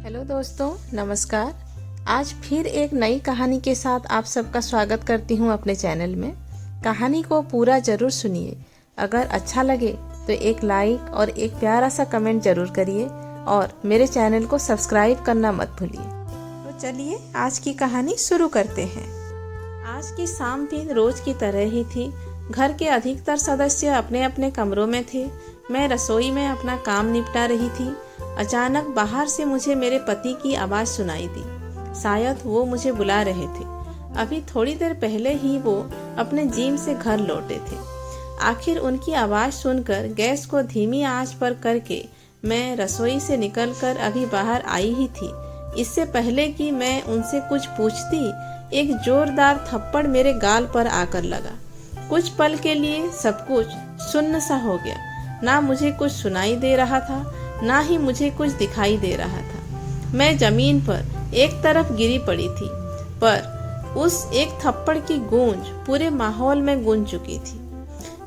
Hello दोस्तों, नमस्कार। आज फिर एक नई कहानी के साथ आप सबका स्वागत करती हूँ अपने चैनल में। कहानी को पूरा जरूर सुनिए। अगर अच्छा लगे तो एक लाइक और एक प्यारा सा कमेंट जरूर करिए और मेरे चैनल को सब्सक्राइब करना मत भूलिए। तो चलिए आज की कहानी शुरू करते हैं। आज की शाम भी रोज की तरह ही थी। घर के अधिकतर सदस्य अपने अपने कमरों में थे। मैं रसोई में अपना काम निपटा रही थी। अचानक बाहर से मुझे मेरे पति की आवाज सुनाई दी। शायद वो मुझे बुला रहे थे। अभी थोड़ी देर पहले ही वो अपने जिम से घर लौटे थे। आखिर उनकी आवाज सुनकर गैस को धीमी आंच पर करके मैं रसोई से निकलकर अभी बाहर आई ही थी। इससे पहले कि मैं उनसे कुछ पूछती, एक जोरदार थप्पड़ मेरे गाल पर आकर लगा। कुछ पल के लिए सब कुछ सुन्न सा हो गया। ना मुझे कुछ सुनाई दे रहा था, ना ही मुझे कुछ दिखाई दे रहा था। मैं जमीन पर एक तरफ गिरी पड़ी थी, पर उस एक थप्पड़ की गूंज पूरे माहौल में गूंज चुकी थी।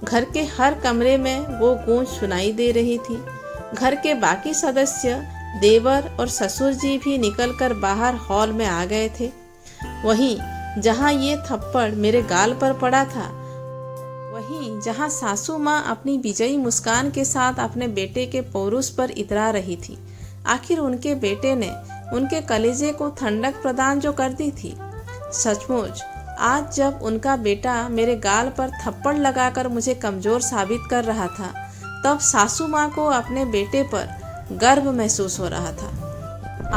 घर के हर कमरे में वो गूंज सुनाई दे रही थी। घर के बाकी सदस्य, देवर और ससुर जी भी निकलकर बाहर हॉल में आ गए थे। वहीं जहां ये थप्पड़ मेरे गाल पर पड़ा था, वहीं जहां सासू माँ अपनी विजयी मुस्कान के साथ अपने बेटे के पौरुष पर इतरा रही थी। आखिर उनके बेटे ने उनके कलेजे को ठंडक प्रदान जो कर दी थी। सचमुच आज जब उनका बेटा मेरे गाल पर थप्पड़ लगाकर मुझे कमजोर साबित कर रहा था, तब सासू माँ को अपने बेटे पर गर्व महसूस हो रहा था।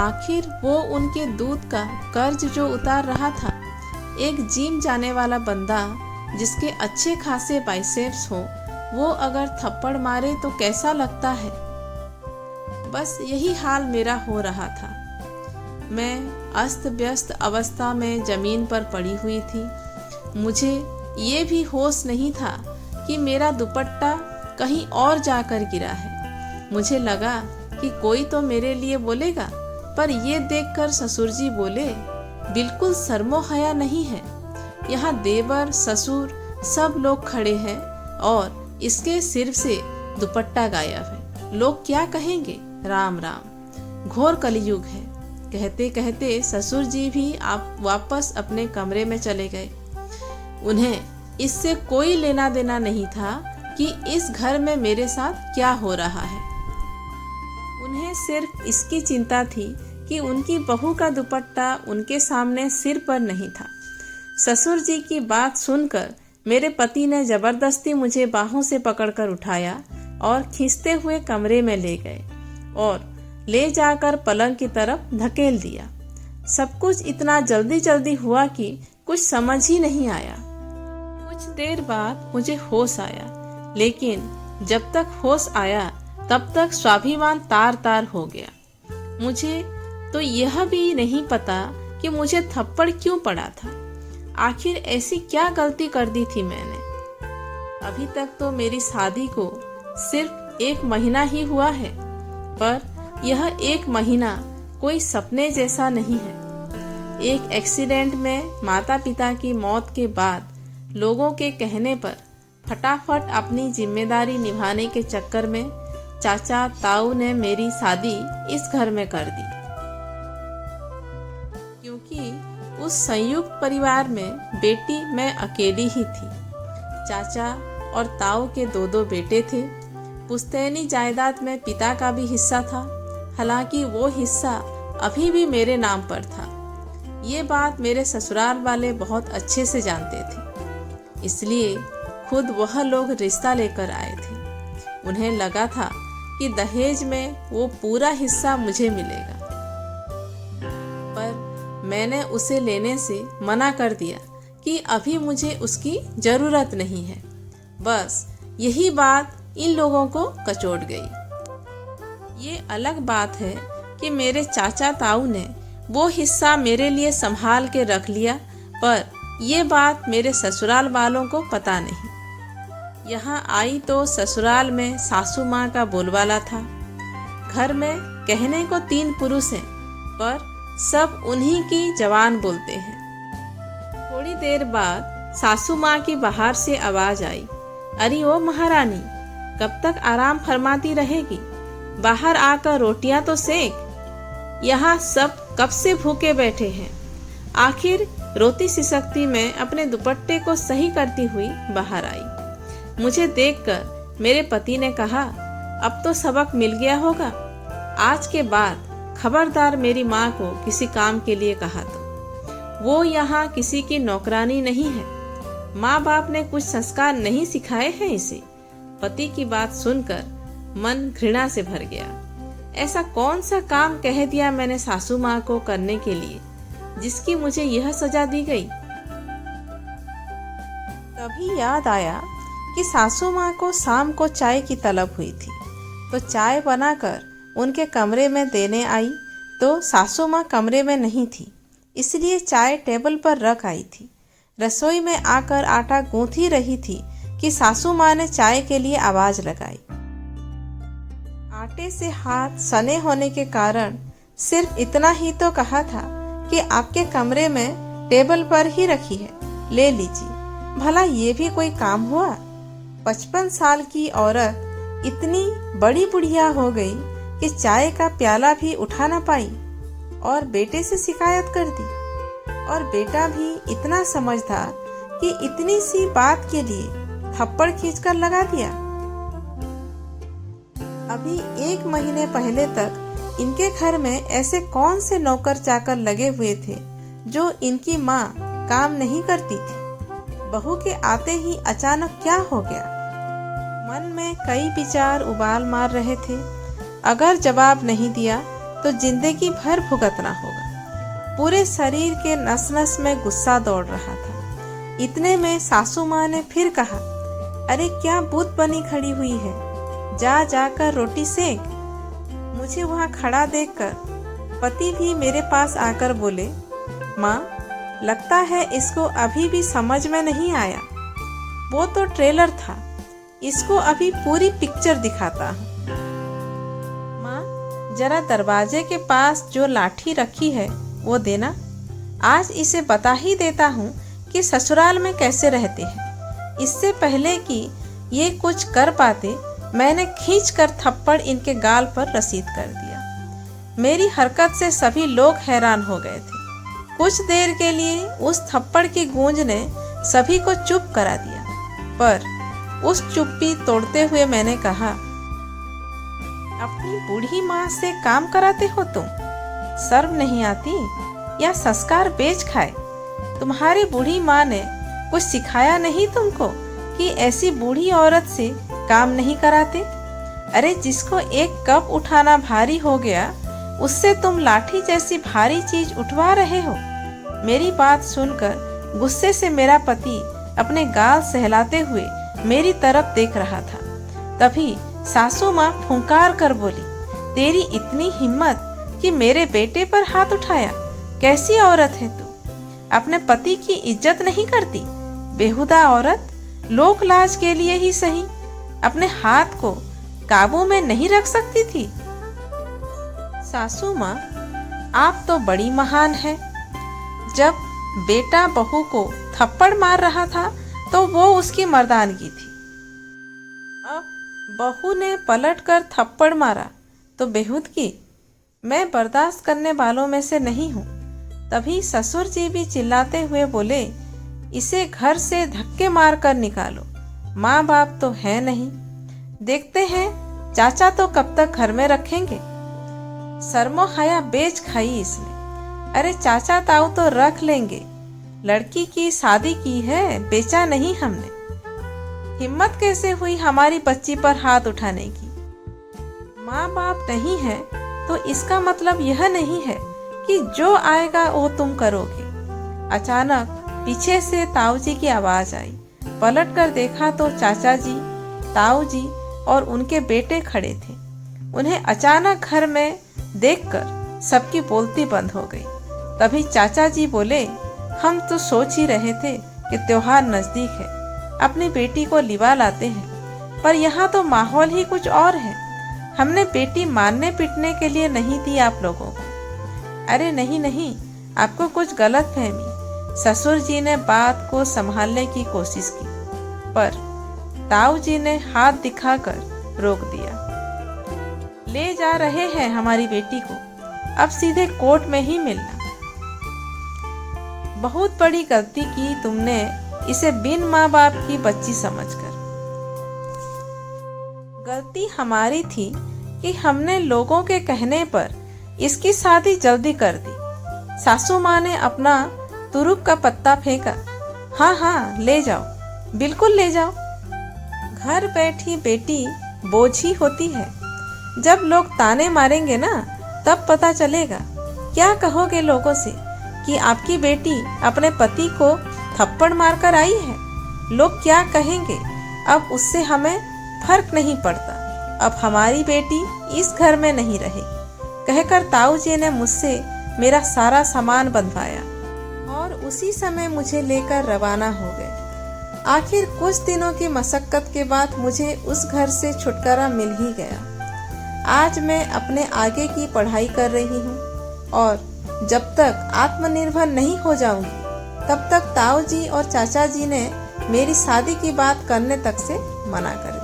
आखिर वो उनके दूध का कर्ज जो उतार रहा था। एक जिम जाने वाला बंदा जिसके अच्छे खासे बाइसेप्स हो, वो अगर थप्पड़ मारे तो कैसा लगता है। बस यही हाल मेरा हो रहा था। मैं अस्त व्यस्त अवस्था में जमीन पर पड़ी हुई थी। मुझे ये भी होश नहीं था कि मेरा दुपट्टा कहीं और जाकर गिरा है। मुझे लगा कि कोई तो मेरे लिए बोलेगा, पर ये देखकर ससुर जी बोले, बिल्कुल शर्मो हया नहीं है। यहाँ देवर ससुर सब लोग खड़े हैं और इसके सिर से दुपट्टा गायब है। लोग क्या कहेंगे। राम राम, घोर कलयुग है। कहते कहते ससुर जी भी आप वापस अपने कमरे में चले गए। उन्हें इससे कोई लेना देना नहीं था कि इस घर में मेरे साथ क्या हो रहा है। उन्हें सिर्फ इसकी चिंता थी कि उनकी बहू का दुपट्टा उनके सामने सिर पर नहीं था। ससुर जी की बात सुनकर मेरे पति ने जबरदस्ती मुझे बाहों से पकड़कर उठाया और खींचते हुए कमरे में ले गए और ले जाकर पलंग की तरफ धकेल दिया। सब कुछ इतना जल्दी जल्दी हुआ कि कुछ समझ ही नहीं आया। कुछ देर बाद मुझे होश आया, लेकिन जब तक होश आया तब तक स्वाभिमान तार तार हो गया। मुझे तो यह भी नहीं पता कि मुझे थप्पड़ क्यों पड़ा था। आखिर ऐसी क्या गलती कर दी थी मैंने। अभी तक तो मेरी शादी को सिर्फ 1 महीना ही हुआ है, पर यह 1 महीना कोई सपने जैसा नहीं है। एक एक्सीडेंट में माता पिता की मौत के बाद लोगों के कहने पर फटाफट अपनी जिम्मेदारी निभाने के चक्कर में चाचा ताऊ ने मेरी शादी इस घर में कर दी। क्योंकि उस संयुक्त परिवार में बेटी मैं अकेली ही थी। चाचा और ताऊ के 2 बेटे थे। पुश्तैनी जायदाद में पिता का भी हिस्सा था, हालांकि वो हिस्सा अभी भी मेरे नाम पर था। ये बात मेरे ससुराल वाले बहुत अच्छे से जानते थे, इसलिए खुद वह लोग रिश्ता लेकर आए थे। उन्हें लगा था कि दहेज में वो पूरा हिस्सा मुझे मिलेगा, पर मैंने उसे लेने से मना कर दिया कि अभी मुझे उसकी जरूरत नहीं है। बस यही बात इन लोगों को कचोट गई। ये अलग बात है कि मेरे चाचा ताऊ ने वो हिस्सा मेरे लिए संभाल के रख लिया, पर ये बात मेरे ससुराल वालों को पता नहीं। यहाँ आई तो ससुराल में सासू माँ का बोलबाला था। घर में कहने को 3 पुरुष हैं, पर सब उन्हीं की जबान बोलते हैं। थोड़ी देर बाद सासू माँ की बाहर से आवाज आई, अरे ओ महारानी, कब तक आराम फरमाती रहेगी? बाहर आकर रोटियां तो सेक। यहाँ सब कब से भूखे बैठे हैं। आखिर रोती सिसकती मैं अपने दुपट्टे को सही करती हुई बाहर आई। मुझे देखकर मेरे पति ने कहा, अब तो सबक मिल गया होगा। आज के बाद खबरदार मेरी माँ को किसी काम के लिए कहा तो। वो यहाँ किसी की नौकरानी नहीं है। माँ बाप ने कुछ संस्कार नहीं सिखाए हैं इसे। पति की बात सुनकर मन घृणा से भर गया। ऐसा कौन सा काम कह दिया मैंने सासू माँ को करने के लिए जिसकी मुझे यह सजा दी गई। तभी याद आया कि सासू माँ को शाम को चाय की तलब हुई थी, तो चाय बनाकर उनके कमरे में देने आई तो सासू माँ कमरे में नहीं थी, इसलिए चाय टेबल पर रख आई थी। रसोई में आकर आटा गूंथ ही रही थी कि सासू माँ ने चाय के लिए आवाज लगाई। आटे से हाथ सने होने के कारण सिर्फ इतना ही तो कहा था कि आपके कमरे में टेबल पर ही रखी है, ले लीजिए। भला ये भी कोई काम हुआ। 55 साल की औरत इतनी बड़ी बुढ़िया हो गई कि चाय का प्याला भी उठा ना पाई और बेटे से शिकायत कर दी। और बेटा भी इतना समझदार कि इतनी सी बात के लिए थप्पड़ खींचकर लगा दिया। अभी 1 महीने पहले तक इनके घर में ऐसे कौन से नौकर चाकर लगे हुए थे जो इनकी माँ काम नहीं करती थी। बहू के आते ही अचानक क्या हो गया। मन में कई विचार उबाल मार रहे थे। अगर जवाब नहीं दिया तो जिंदगी भर भुगतना होगा। पूरे शरीर के नस नस में गुस्सा दौड़ रहा था। इतने में सासू माँ ने फिर कहा, अरे क्या बुत बनी खड़ी हुई है, जा जाकर रोटी सेक। मुझे वहाँ खड़ा देखकर पति भी मेरे पास आकर बोले, माँ लगता है इसको अभी भी समझ में नहीं आया। वो तो ट्रेलर था, इसको अभी पूरी पिक्चर दिखाता हूँ। माँ जरा दरवाजे के पास जो लाठी रखी है वो देना। आज इसे बता ही देता हूँ कि ससुराल में कैसे रहते हैं। इससे पहले कि ये कुछ कर पाते मैंने खींचकर थप्पड़ इनके गाल पर रसीद कर दिया। मेरी हरकत से सभी लोग हैरान हो गए थे। कुछ देर के लिए उस थप्पड़ की गूंज ने सभी को चुप करा दिया, पर उस चुप्पी तोड़ते हुए मैंने कहा, अपनी बूढ़ी माँ से काम कराते हो तुम? शर्म नहीं आती या संस्कार बेच खाए? तुम्हारी बूढ़ी माँ ने कुछ सिखाया नहीं तुमको कि ऐसी बूढ़ी औरत से काम नहीं कराते? अरे जिसको एक कप उठाना भारी हो गया उससे तुम लाठी जैसी भारी चीज उठवा रहे हो। मेरी बात सुनकर गुस्से से मेरा पति अपने गाल सहलाते हुए मेरी तरफ देख रहा था। तभी सासू माँ फुंकार कर बोली, तेरी इतनी हिम्मत कि मेरे बेटे पर हाथ उठाया? कैसी औरत है तू? अपने पति की इज्जत नहीं करती? बेहुदा औरत, लोक लाज के लिए ही सही अपने हाथ को काबू में नहीं रख सकती थी? सासू माँ आप तो बड़ी महान है। जब बेटा बहू को थप्पड़ मार रहा था तो वो उसकी मर्दानगी थी। अब बहू ने पलटकर थप्पड़ मारा तो बेहूदगी। मैं बर्दाश्त करने वालों में से नहीं हूँ। तभी ससुर जी भी चिल्लाते हुए बोले, इसे घर से धक्के मार कर निकालो, माँ बाप तो है नहीं। देखते हैं चाचा तो कब तक घर में रखेंगे। शर्मो हया बेच खाई इसने। अरे चाचा ताऊ तो रख लेंगे, लड़की की शादी की है, बेचा नहीं हमने। हिम्मत कैसे हुई हमारी बच्ची पर हाथ उठाने की? माँ बाप नहीं है तो इसका मतलब यह नहीं है कि जो आएगा वो तुम करोगे। अचानक पीछे से ताऊ जी की आवाज आई। पलट कर देखा तो चाचा जी, ताऊ जी और उनके बेटे खड़े थे। उन्हें अचानक घर में देखकर सबकी बोलती बंद हो गई। तभी चाचा जी बोले, हम तो सोच ही रहे थे कि त्योहार नजदीक है, अपनी बेटी को लिवा लाते हैं, पर यहाँ तो माहौल ही कुछ और है। हमने बेटी मारने पीटने के लिए नहीं दी आप लोगों को। अरे नहीं नहीं, आपको कुछ गलत फहमी। ससुर जी ने बात को संभालने की कोशिश की, पर ताऊ जी ने हाथ दिखाकर रोक दिया। ले जा रहे हैं हमारी बेटी को, अब सीधे कोर्ट में ही मिलना। बहुत बड़ी गलती की तुमने इसे बिन माँ बाप की बच्ची समझकर। गलती हमारी थी कि हमने लोगों के कहने पर इसकी शादी जल्दी कर दी। सासू माँ ने अपना तुरुप का पत्ता फेंका। हाँ हाँ, ले जाओ, बिल्कुल ले जाओ। घर बैठी बेटी बोझ ही होती है। जब लोग ताने मारेंगे ना, तब पता चलेगा। क्या कहोगे लोगों से कि आपकी बेटी अपने पति को थप्पड़ मारकर आई है? लोग क्या कहेंगे? अब उससे हमें फर्क नहीं पड़ता। अब हमारी बेटी इस घर में नहीं रहेगी, कहकर ताऊ जी ने मुझसे मेरा सारा सामान बंधवाया और उसी समय मुझे लेकर रवाना हो गए। आखिर कुछ दिनों की मशक्कत के बाद मुझे उस घर से छुटकारा मिल ही गया। आज मैं अपने आगे की पढ़ाई कर रही हूँ और जब तक आत्मनिर्भर नहीं हो जाऊंगी, तब तक ताऊ जी और चाचा जी ने मेरी शादी की बात करने तक से मना कर दिया।